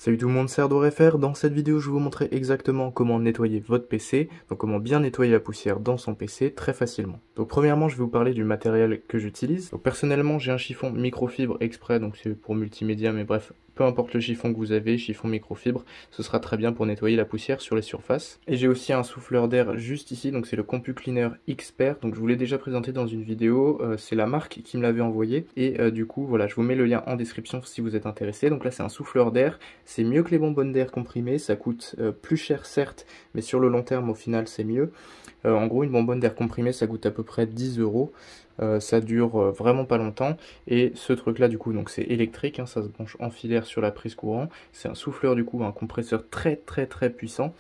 Salut tout le monde, c'est ArdourFR. Dans cette vidéo, je vais vous montrer exactement comment nettoyer votre PC, donc comment bien nettoyer la poussière dans son PC très facilement. Donc premièrement, je vais vous parler du matériel que j'utilise. Donc personnellement, j'ai un chiffon microfibre exprès, donc c'est pour multimédia, mais bref, peu importe le chiffon que vous avez, chiffon microfibre, ce sera très bien pour nettoyer la poussière sur les surfaces. Et j'ai aussi un souffleur d'air juste ici, donc c'est le CompuCleaner Expert, donc je vous l'ai déjà présenté dans une vidéo, c'est la marque qui me l'avait envoyé, et du coup, voilà, je vous mets le lien en description si vous êtes intéressé. Donc là, c'est un souffleur d'air. C'est mieux que les bonbonnes d'air comprimées, ça coûte plus cher certes, mais sur le long terme au final c'est mieux. En gros une bonbonne d'air comprimée ça coûte à peu près 10 euros, ça dure vraiment pas longtemps. Et ce truc là du coup donc c'est électrique, hein, ça se branche en filaire sur la prise courant. C'est un souffleur du coup, un compresseur très puissant.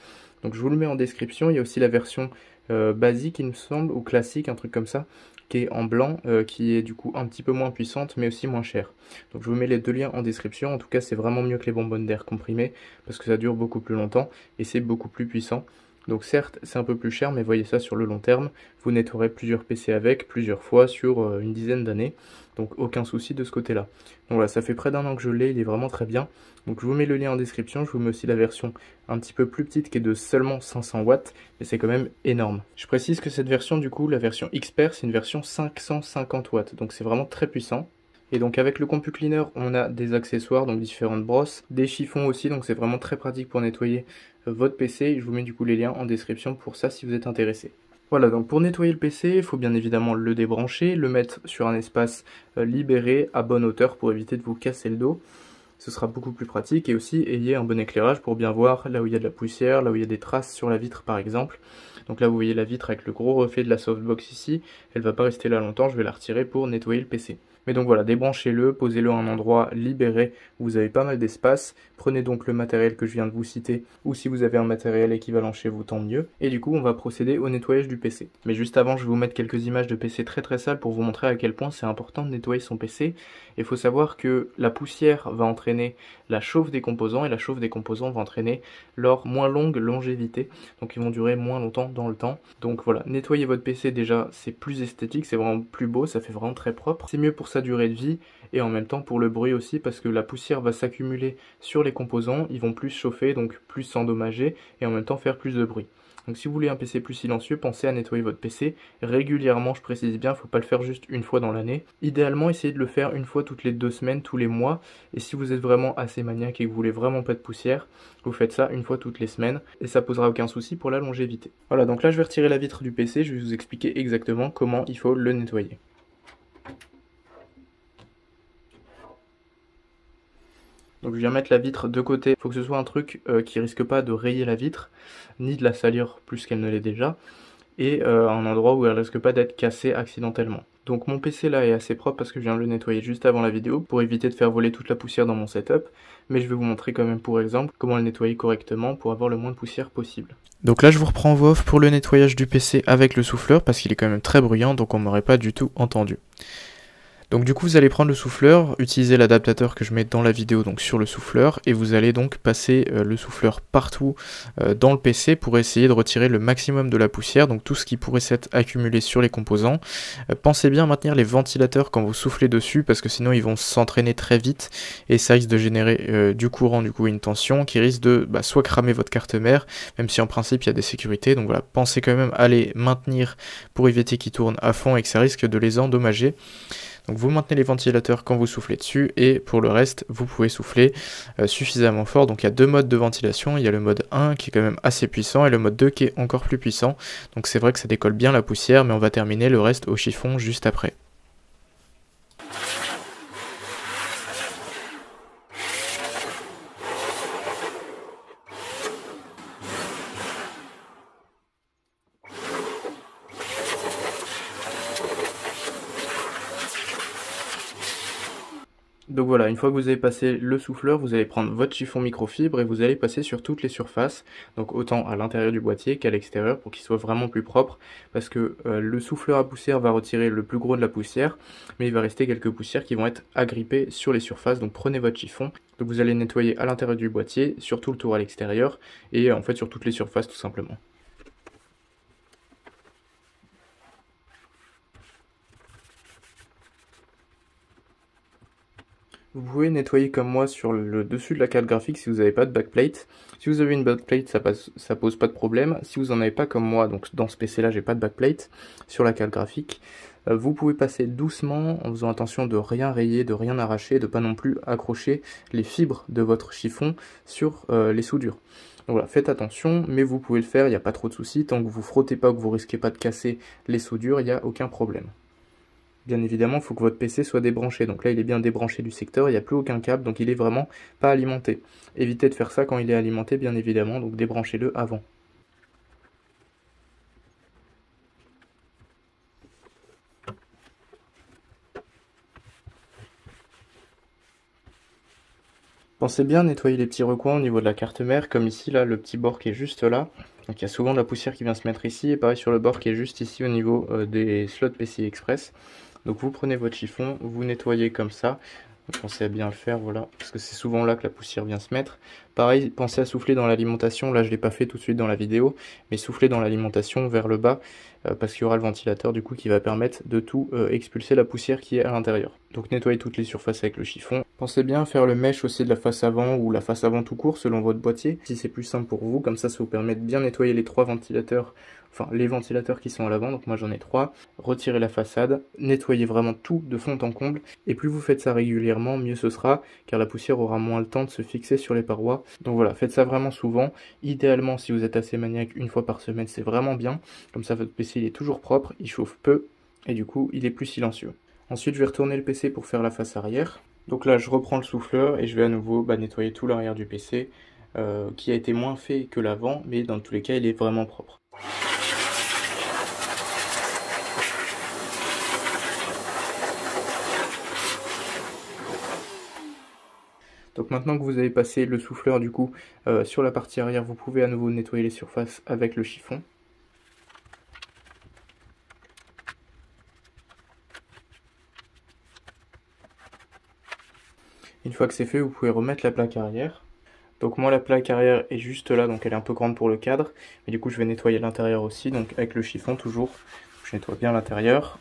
Donc je vous le mets en description, il y a aussi la version basique il me semble, ou classique, un truc comme ça, qui est en blanc, qui est du coup un petit peu moins puissante mais aussi moins chère. Donc je vous mets les deux liens en description. En tout cas c'est vraiment mieux que les bonbonnes d'air comprimées parce que ça dure beaucoup plus longtemps et c'est beaucoup plus puissant. Donc certes c'est un peu plus cher, mais voyez ça sur le long terme, vous nettoierez plusieurs PC avec, plusieurs fois sur une dizaine d'années, donc aucun souci de ce côté là. Donc voilà, ça fait près d'un an que je l'ai, il est vraiment très bien. Donc je vous mets le lien en description, je vous mets aussi la version un petit peu plus petite qui est de seulement 500 watts, mais c'est quand même énorme. Je précise que cette version du coup, la version Expert, c'est une version 550 watts, donc c'est vraiment très puissant. Et donc avec le CompuCleaner, on a des accessoires, donc différentes brosses, des chiffons aussi, donc c'est vraiment très pratique pour nettoyer votre PC. Je vous mets du coup les liens en description pour ça si vous êtes intéressé. Voilà, donc pour nettoyer le PC, il faut bien évidemment le débrancher, le mettre sur un espace libéré à bonne hauteur pour éviter de vous casser le dos. Ce sera beaucoup plus pratique, et aussi ayez un bon éclairage pour bien voir là où il y a de la poussière, là où il y a des traces sur la vitre par exemple. Donc là vous voyez la vitre avec le gros reflet de la softbox ici, elle va pas rester là longtemps, je vais la retirer pour nettoyer le PC. Mais donc voilà, débranchez-le, posez-le à un endroit libéré où vous avez pas mal d'espace. Prenez donc le matériel que je viens de vous citer, ou si vous avez un matériel équivalent chez vous, tant mieux. Et du coup, on va procéder au nettoyage du PC. Mais juste avant, je vais vous mettre quelques images de PC très sales pour vous montrer à quel point c'est important de nettoyer son PC. Il faut savoir que la poussière va entraîner la chauffe des composants, et la chauffe des composants va entraîner leur moins longue longévité. Donc ils vont durer moins longtemps dans le temps. Donc voilà, nettoyer votre PC déjà, c'est plus esthétique, c'est vraiment plus beau, ça fait vraiment très propre. C'est mieux pour sa durée de vie, et en même temps pour le bruit aussi, parce que la poussière va s'accumuler sur les composants, ils vont plus chauffer, donc plus s'endommager, et en même temps faire plus de bruit. Donc si vous voulez un PC plus silencieux, pensez à nettoyer votre PC régulièrement, je précise bien, il ne faut pas le faire juste une fois dans l'année. Idéalement, essayez de le faire une fois toutes les 2 semaines, tous les mois, et si vous êtes vraiment assez maniaque et que vous voulez vraiment pas de poussière, vous faites ça une fois toutes les semaines, et ça posera aucun souci pour la longévité. Voilà, donc là je vais retirer la vitre du PC, je vais vous expliquer exactement comment il faut le nettoyer. Donc je viens mettre la vitre de côté, il faut que ce soit un truc qui risque pas de rayer la vitre, ni de la salir plus qu'elle ne l'est déjà, et un endroit où elle risque pas d'être cassée accidentellement. Donc mon PC là est assez propre parce que je viens de le nettoyer juste avant la vidéo pour éviter de faire voler toute la poussière dans mon setup, mais je vais vous montrer quand même pour exemple comment le nettoyer correctement pour avoir le moins de poussière possible. Donc là je vous reprends en voix off pour le nettoyage du PC avec le souffleur parce qu'il est quand même très bruyant, donc on m'aurait pas du tout entendu. Donc du coup vous allez prendre le souffleur, utiliser l'adaptateur que je mets dans la vidéo donc sur le souffleur, et vous allez donc passer le souffleur partout dans le PC pour essayer de retirer le maximum de la poussière, donc tout ce qui pourrait s'être accumulé sur les composants. Pensez bien à maintenir les ventilateurs quand vous soufflez dessus parce que sinon ils vont s'entraîner très vite et ça risque de générer du courant, du coup une tension qui risque de soit cramer votre carte mère, même si en principe il y a des sécurités. Donc voilà, pensez quand même à les maintenir pour éviter qu'ils tournent à fond et que ça risque de les endommager. Donc vous maintenez les ventilateurs quand vous soufflez dessus, et pour le reste vous pouvez souffler suffisamment fort. Donc il y a deux modes de ventilation, il y a le mode 1 qui est quand même assez puissant et le mode 2 qui est encore plus puissant. Donc c'est vrai que ça décolle bien la poussière, mais on va terminer le reste au chiffon juste après. Donc voilà, une fois que vous avez passé le souffleur, vous allez prendre votre chiffon microfibre et vous allez passer sur toutes les surfaces, donc autant à l'intérieur du boîtier qu'à l'extérieur pour qu'il soit vraiment plus propre, parce que le souffleur à poussière va retirer le plus gros de la poussière, mais il va rester quelques poussières qui vont être agrippées sur les surfaces, donc prenez votre chiffon, donc vous allez nettoyer à l'intérieur du boîtier, sur tout le tour à l'extérieur, et en fait sur toutes les surfaces tout simplement. Vous pouvez nettoyer comme moi sur le dessus de la carte graphique si vous n'avez pas de backplate. Si vous avez une backplate, ça pose pas de problème. Si vous n'en avez pas comme moi, donc dans ce PC là j'ai pas de backplate sur la carte graphique, vous pouvez passer doucement en faisant attention de rien rayer, de rien arracher, de pas non plus accrocher les fibres de votre chiffon sur les soudures. Donc voilà, faites attention, mais vous pouvez le faire, il n'y a pas trop de soucis. Tant que vous frottez pas, que vous risquez pas de casser les soudures, il n'y a aucun problème. Bien évidemment, il faut que votre PC soit débranché. Donc là, il est bien débranché du secteur, il n'y a plus aucun câble, donc il est vraiment pas alimenté. Évitez de faire ça quand il est alimenté, bien évidemment, donc débranchez-le avant. Pensez bien à nettoyer les petits recoins au niveau de la carte mère, comme ici, là, le petit bord qui est juste là. Donc il y a souvent de la poussière qui vient se mettre ici, et pareil sur le bord qui est juste ici au niveau des slots PCI Express. Donc vous prenez votre chiffon, vous nettoyez comme ça. Donc pensez à bien le faire, voilà, parce que c'est souvent là que la poussière vient se mettre. Pareil, pensez à souffler dans l'alimentation, là je ne l'ai pas fait tout de suite dans la vidéo, mais soufflez dans l'alimentation vers le bas, parce qu'il y aura le ventilateur du coup qui va permettre de tout expulser la poussière qui est à l'intérieur. Donc nettoyez toutes les surfaces avec le chiffon. Pensez bien à faire le mesh aussi de la face avant ou la face avant tout court selon votre boîtier, si c'est plus simple pour vous, comme ça vous permet de bien nettoyer les trois ventilateurs, enfin les ventilateurs qui sont à l'avant, donc moi j'en ai 3, retirez la façade, nettoyez vraiment tout de fond en comble, et plus vous faites ça régulièrement, mieux ce sera, car la poussière aura moins le temps de se fixer sur les parois. Donc voilà, faites ça vraiment souvent, idéalement si vous êtes assez maniaque, une fois par semaine c'est vraiment bien, comme ça votre PC il est toujours propre, il chauffe peu, et du coup il est plus silencieux. Ensuite je vais retourner le PC pour faire la face arrière. Donc là je reprends le souffleur et je vais à nouveau nettoyer tout l'arrière du PC, qui a été moins fait que l'avant, mais dans tous les cas il est vraiment propre. Donc maintenant que vous avez passé le souffleur du coup sur la partie arrière, vous pouvez à nouveau nettoyer les surfaces avec le chiffon. Une fois que c'est fait, vous pouvez remettre la plaque arrière. Donc moi la plaque arrière est juste là, donc elle est un peu grande pour le cadre, mais du coup je vais nettoyer l'intérieur aussi, donc avec le chiffon toujours, je nettoie bien l'intérieur.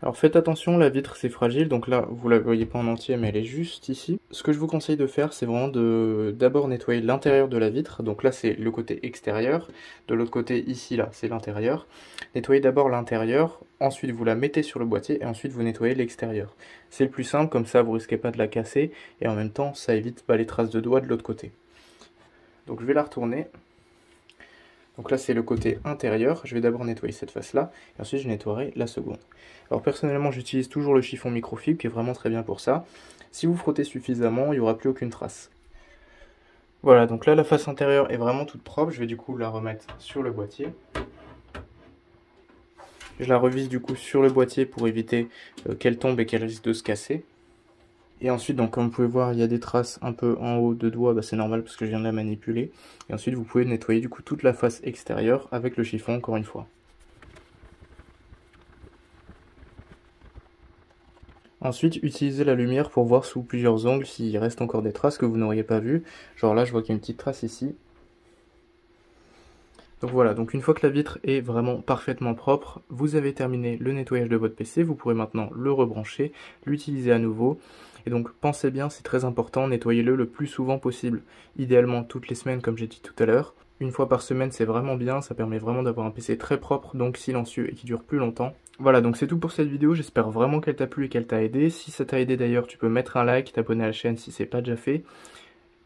Alors faites attention, la vitre c'est fragile, donc là vous la voyez pas en entier mais elle est juste ici. Ce que je vous conseille de faire c'est vraiment d'abord nettoyer l'intérieur de la vitre, donc là c'est le côté extérieur, de l'autre côté ici là c'est l'intérieur. Nettoyez d'abord l'intérieur, ensuite vous la mettez sur le boîtier et ensuite vous nettoyez l'extérieur. C'est le plus simple, comme ça vous risquez pas de la casser et en même temps ça évite les traces de doigts de l'autre côté. Donc je vais la retourner. Donc là c'est le côté intérieur, je vais d'abord nettoyer cette face là, et ensuite je nettoierai la seconde. Alors personnellement j'utilise toujours le chiffon microfibre qui est vraiment très bien pour ça. Si vous frottez suffisamment, il n'y aura plus aucune trace. Voilà, donc là la face intérieure est vraiment toute propre, je vais du coup la remettre sur le boîtier. Je la revise du coup sur le boîtier pour éviter qu'elle tombe et qu'elle risque de se casser. Et ensuite, donc comme vous pouvez voir, il y a des traces un peu en haut de doigt, c'est normal parce que je viens de la manipuler. Et ensuite, vous pouvez nettoyer du coup toute la face extérieure avec le chiffon encore une fois. Ensuite, utilisez la lumière pour voir sous plusieurs angles s'il reste encore des traces que vous n'auriez pas vues. Genre là, je vois qu'il y a une petite trace ici. Donc voilà, donc une fois que la vitre est vraiment parfaitement propre, vous avez terminé le nettoyage de votre PC, vous pourrez maintenant le rebrancher, l'utiliser à nouveau. Et donc pensez bien, c'est très important, nettoyez-le le plus souvent possible. Idéalement toutes les semaines comme j'ai dit tout à l'heure. Une fois par semaine c'est vraiment bien, ça permet vraiment d'avoir un PC très propre, donc silencieux et qui dure plus longtemps. Voilà, donc c'est tout pour cette vidéo, j'espère vraiment qu'elle t'a plu et qu'elle t'a aidé. Si ça t'a aidé d'ailleurs, tu peux mettre un like, t'abonner à la chaîne si c'est pas déjà fait.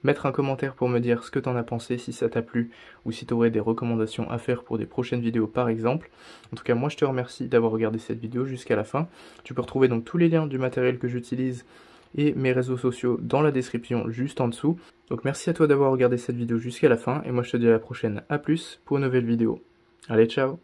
Mettre un commentaire pour me dire ce que t'en as pensé, si ça t'a plu, ou si t'aurais des recommandations à faire pour des prochaines vidéos par exemple. En tout cas, moi je te remercie d'avoir regardé cette vidéo jusqu'à la fin. Tu peux retrouver donc tous les liens du matériel que j'utilise et mes réseaux sociaux dans la description juste en dessous. Donc merci à toi d'avoir regardé cette vidéo jusqu'à la fin, et moi je te dis à la prochaine, à plus pour une nouvelle vidéo. Allez, ciao!